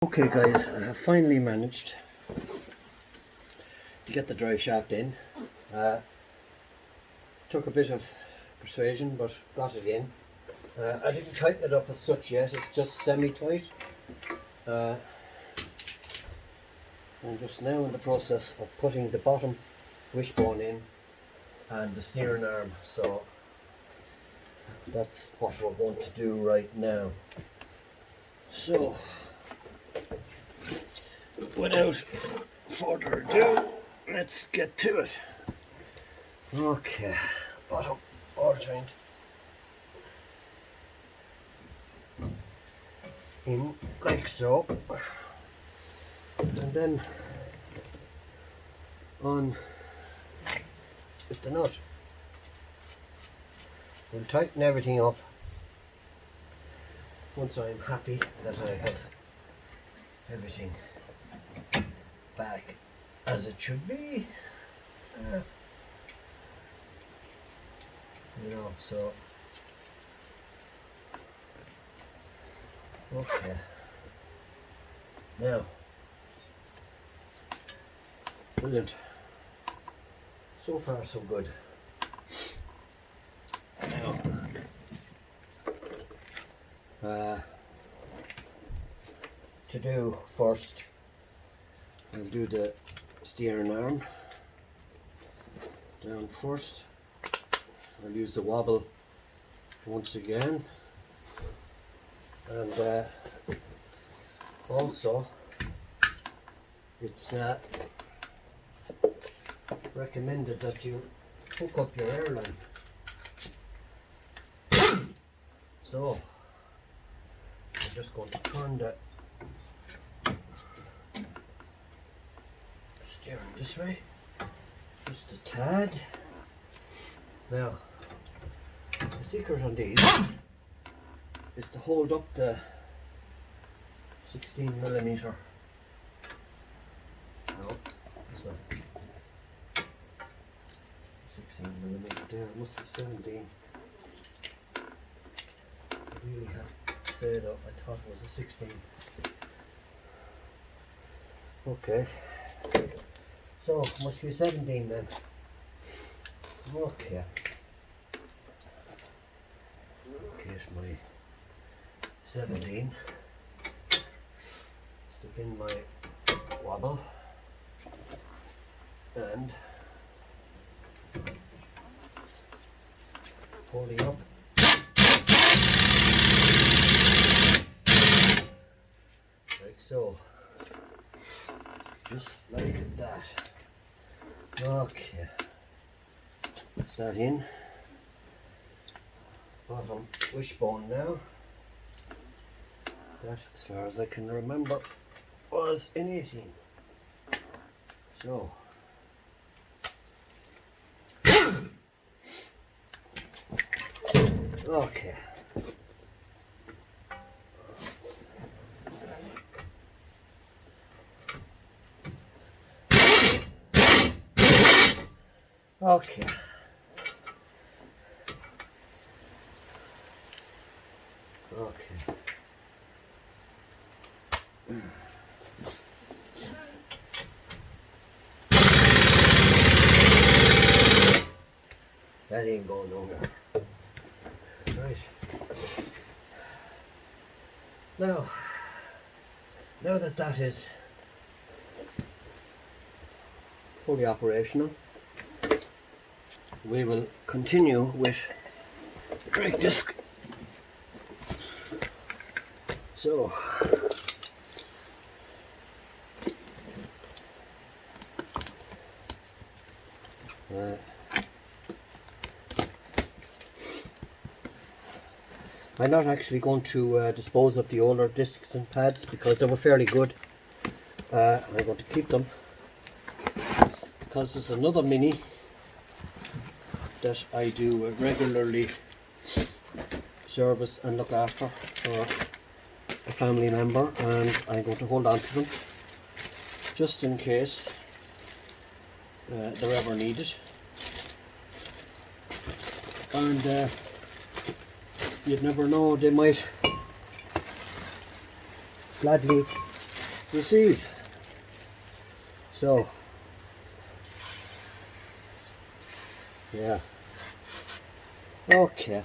Okay guys, I have finally managed to get the drive shaft in. Took a bit of persuasion but got it in. I didn't tighten it up as such yet, it's just semi-tight. I'm just now in the process of putting the bottom wishbone in and the steering arm, so that's what we're going to do right now. So without further ado, let's get to it. Okay, bottom ball joint in like so, and then on with the nut. We'll tighten everything up once I'm happy that I have everything back as it should be. So okay, now brilliant, so far so good. Now to do first, I'll do the steering arm down first. I'll use the wobble once again, and also it's recommended that you hook up your airline. So I'm just going to turn the steering this way, just a tad. Now, the secret on these is to hold up the 16mm. No, it's not 16mm there, it must be 17. I really have to say though, I thought it was a 16. Okay, so must be 17 then. Okay. Here's my 17. Stick in my wobble and holding up. Like so. Just like that. Okay. That's that in. Bottom wishbone now. That, as far as I can remember, was in 18. So okay. Okay. Okay. That ain't going nowhere. Right. Now that that is fully operational, we will continue with the brake disc. So I'm not actually going to dispose of the older discs and pads because they were fairly good. I'm going to keep them because there's another Mini that I do regularly service and look after for a family member, and I'm going to hold on to them just in case they're ever needed. And you'd never know, they might gladly receive. So, yeah. Okay.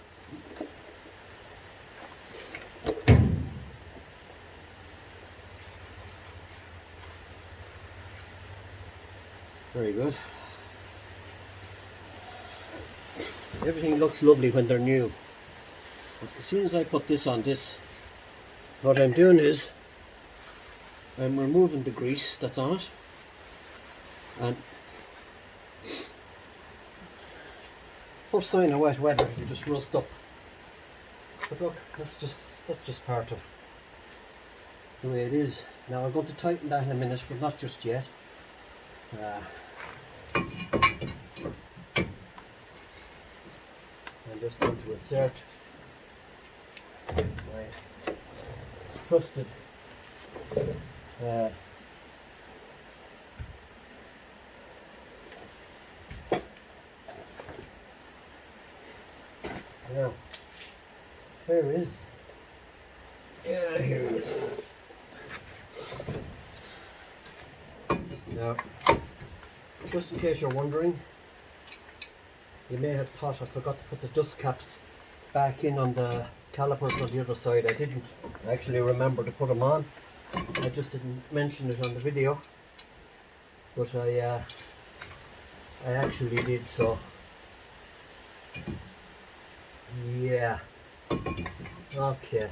Very good. Everything looks lovely when they're new. But as soon as I put this on this, what I'm doing is I'm removing the grease that's on it, and first sign of wet weather, you just rust up. But look, that's just part of the way it is. Now I'm going to tighten that in a minute, but not just yet. I'm just going to insert my trusted now, here is, yeah, here it is. Now, just in case you're wondering, you may have thought I forgot to put the dust caps back in on the calipers on the other side. I didn't actually remember to put them on. I just didn't mention it on the video, but I actually did, so yeah. Okay,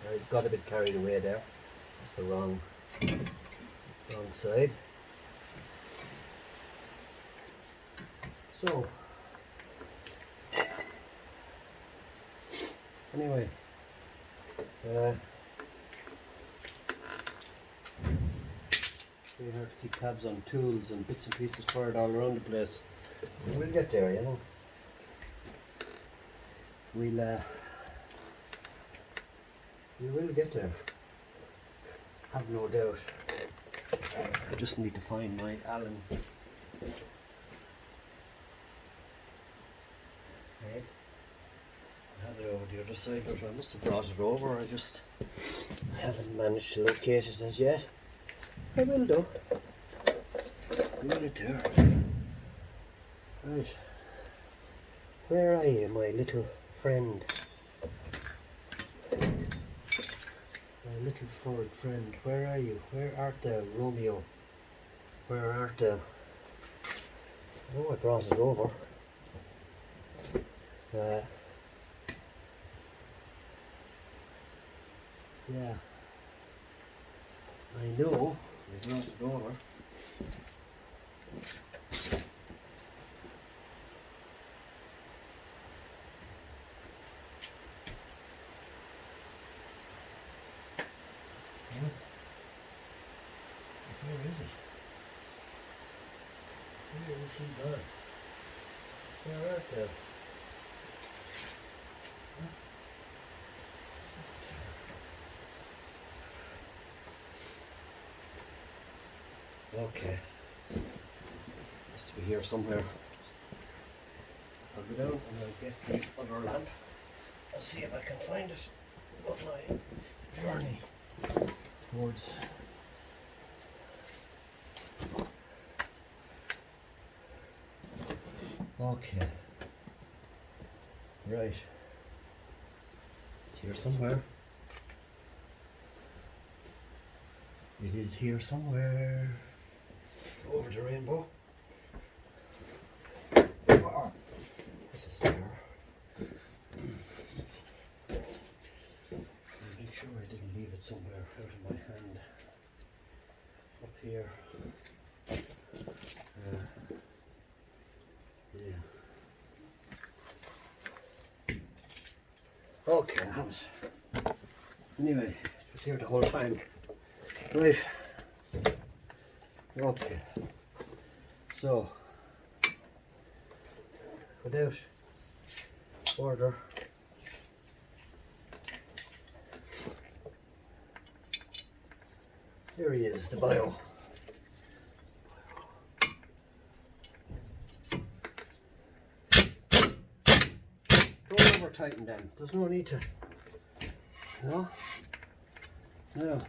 I got a bit carried away there. That's the wrong side. So anyway, we have to keep tabs on tools and bits and pieces fired all around the place. We'll get there, you know. We will get there, have no doubt. I just need to find my Allen head. I had it over the other side, but I must have brought it over. I just haven't managed to locate it as yet. I will do. I'll get it there. Right. Where are you, my little friend? My little furred friend. Where are you? Where art thou, Romeo? Where art thou? Oh, I brought it over. Yeah. I know I brought it over. Where is it? Where is he gone? Where art thou? Okay. Must be here somewhere. I'll go down and I'll get the other lamp. I'll see if I can find it on my journey towards. Okay. Right. It's here somewhere. It is here somewhere. Over the rainbow. Oh, this is there. Make sure I didn't leave it somewhere out of my hand. Up here. Yeah. Okay, I have it. Anyway, it was here the whole time. Right. Okay. So, without order, here he is, the bio. Don't over tighten them. There's no need to. No. No.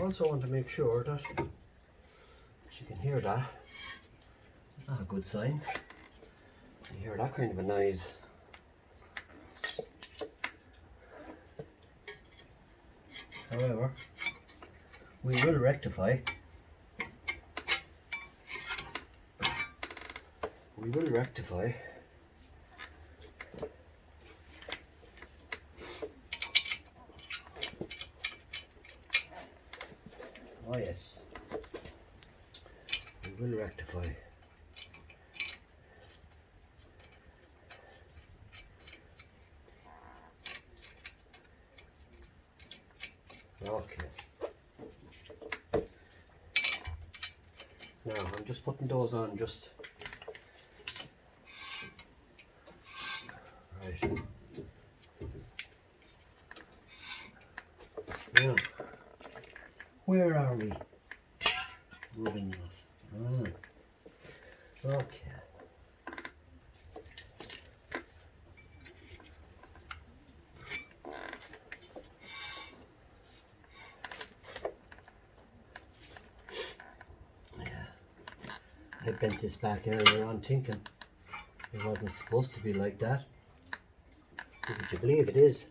also want to make sure that you can hear that. It's not a good sign. You hear that kind of a noise. However, we will rectify. We will rectify. Oh yes, we will rectify. Okay. Now I'm just putting those on just right. Now, where are we? Rubbing off. Okay. I bent this back earlier on thinking it wasn't supposed to be like that. Would you believe it is?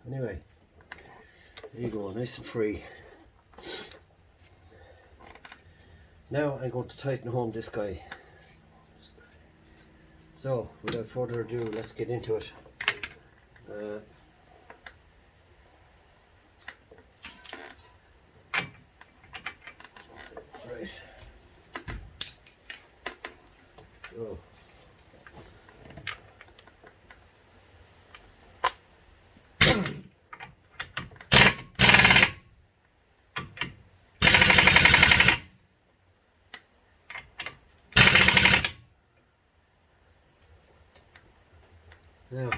Anyway, there you go, nice and free. Now I'm going to tighten home this guy. So, without further ado, let's get into it. Right. So. Now,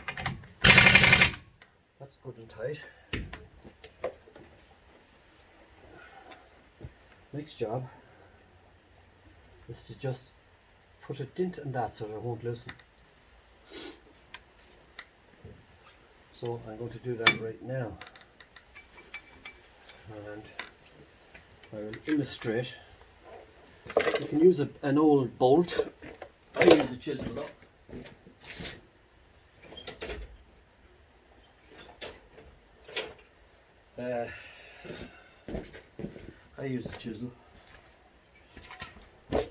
that's good and tight. Next job is to just put a dent in that so that it won't loosen. So I'm going to do that right now. And I will illustrate. You can use an old bolt. I use a chisel though. I use the chisel. And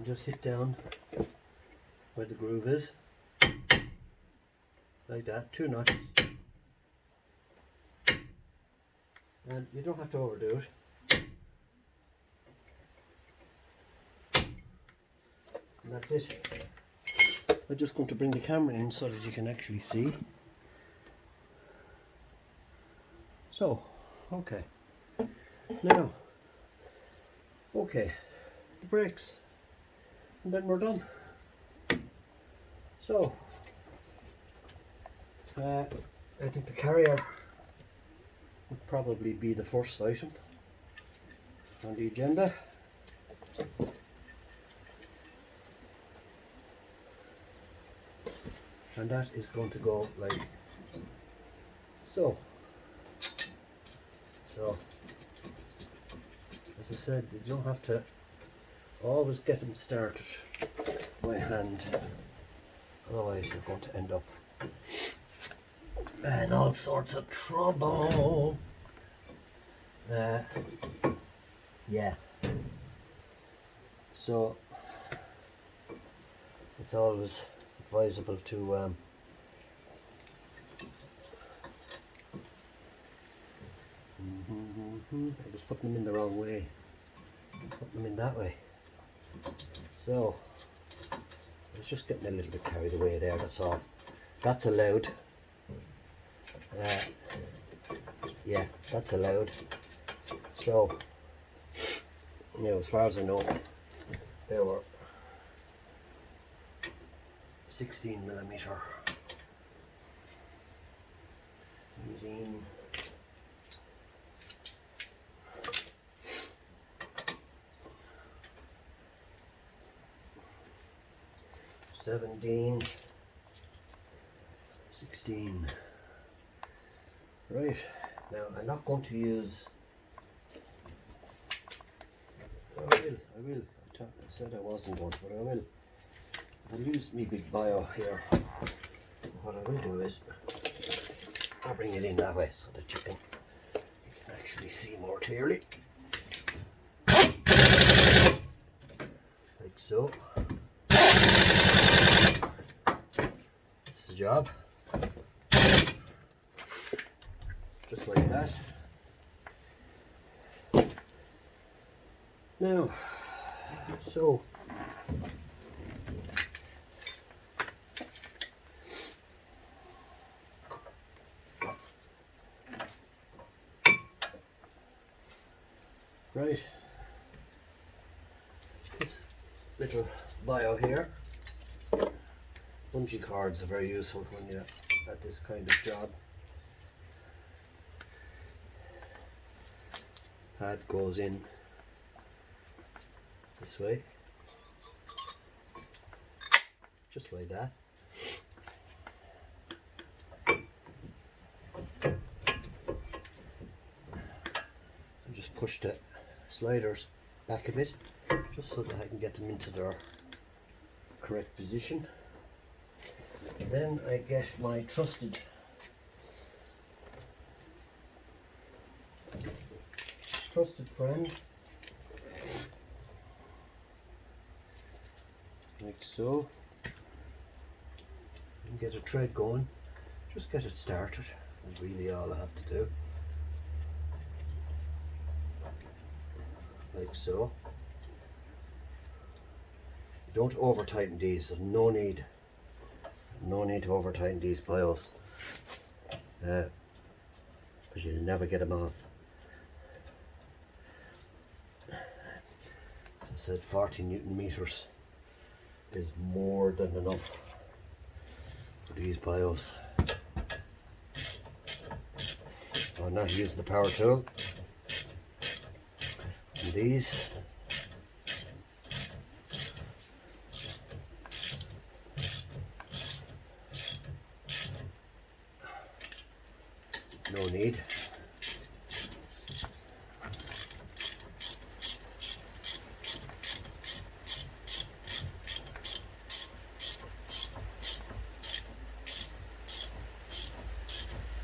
just hit down where the groove is. Like that, 2 notches. And you don't have to overdo it. And that's it. I'm just going to bring the camera in so that you can actually see. So, okay. Now, okay, the brakes. And then we're done. So, I think the carrier would probably be the first item on the agenda. And that is going to go like so. So, as I said, you don't have to always get them started by hand, otherwise you're going to end up in all sorts of trouble. Yeah. So, it's always advisable to I was putting them in the wrong way. Put them in that way. So I was just getting a little bit carried away there, that's all. That's allowed. Yeah, that's allowed. So, you know, as far as I know, they were 16mm. Using 17, 16, Right, now I'm not going to use, I said I wasn't going to, but I will. I'll use me big bio here. What I will do is, I'll bring it in that way so that you can actually see more clearly. Like so. That's the job. Just like that. Now, so right, this little bio here, bungee cords are very useful when you're at this kind of job. Pad goes in this way, just like that. And just push the sliders back a bit, just so that I can get them into their correct position. And then I get my trusted friend, like so, and get a thread going. Just get it started is really all I have to do, like so. Don't over tighten these, there's no need to over tighten these bios, because you'll never get them off. As I said, 40 Newton meters is more than enough for these bios. I'm not using the power tool. And these, no need.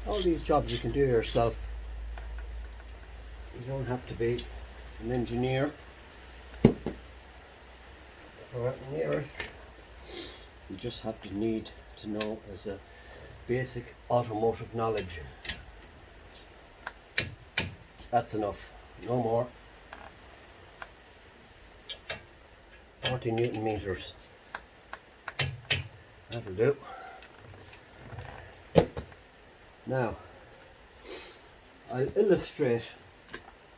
All these jobs you can do yourself. You don't have to be an engineer or near it. You just have to need to know as a basic automotive knowledge. That's enough, no more. 40 Newton meters. That'll do. Now, I'll illustrate,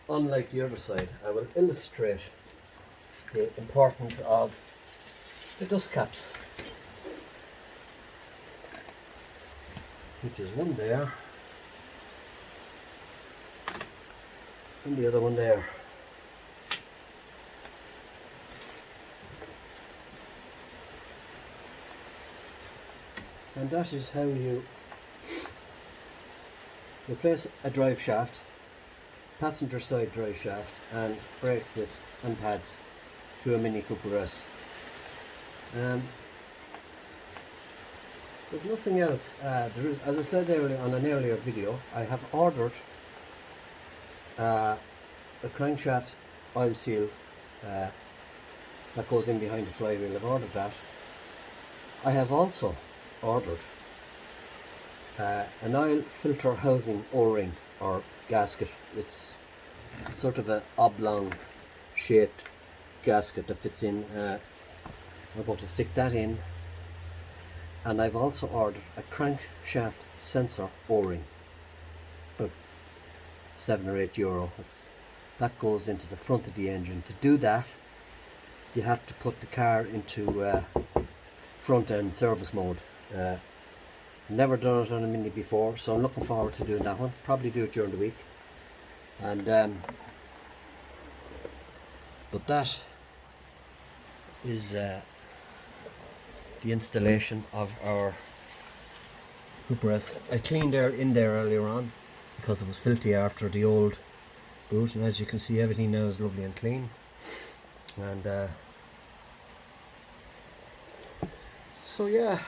unlike the other side, I will illustrate the importance of the dust caps, which is one there and the other one there. And that is how you replace a drive shaft, passenger side drive shaft, and brake discs and pads to a Mini Cooper S. There's nothing else. There is, as I said earlier on an earlier video, I have ordered a crankshaft oil seal that goes in behind the flywheel. I've ordered that. I have also ordered an oil filter housing O-ring or gasket. It's sort of an oblong shaped gasket that fits in. I'm going to stick that in, and I've also ordered a crankshaft sensor O-ring, about €7 or €8. That goes into the front of the engine. To do that, you have to put the car into front end service mode. Never done it on a Mini before, so I'm looking forward to doing that one. Probably do it during the week. And but that is the installation of our Cooper S. I cleaned in there earlier on. because it was filthy after the old boot, and as you can see everything now is lovely and clean. And so yeah,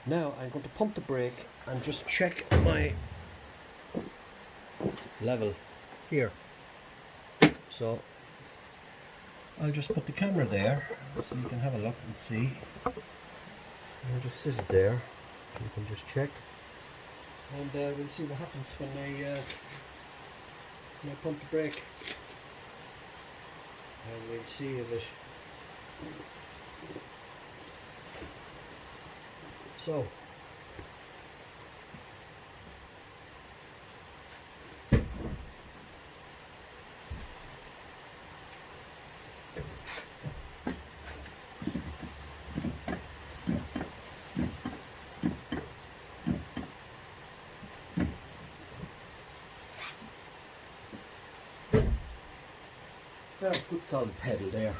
now I'm going to pump the brake and just check my level here. So I'll just put the camera there so you can have a look and see. I'll just sit it there, you can just check, and we'll see what happens when I pump the brake, and we'll see if it. So good solid pedal there.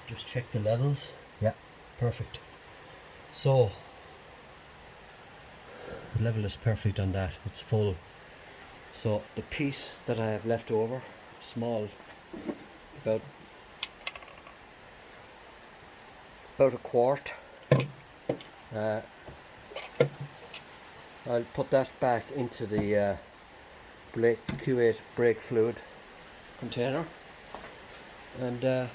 Just check the levels. Yeah, perfect. So the level is perfect on that, it's full. So the piece that I have left over, small, about a quart, I'll put that back into the Q8 brake fluid container, and as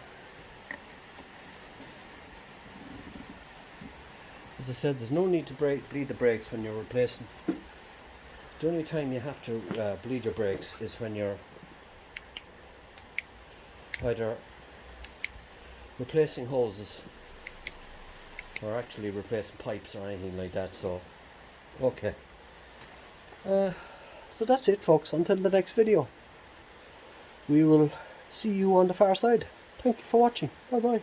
I said, there's no need to bleed the brakes when you're replacing. The only time you have to bleed your brakes is when you're either replacing hoses or actually replacing pipes or anything like that. So okay, so that's it folks, until the next video. We will see you on the far side. Thank you for watching. Bye bye.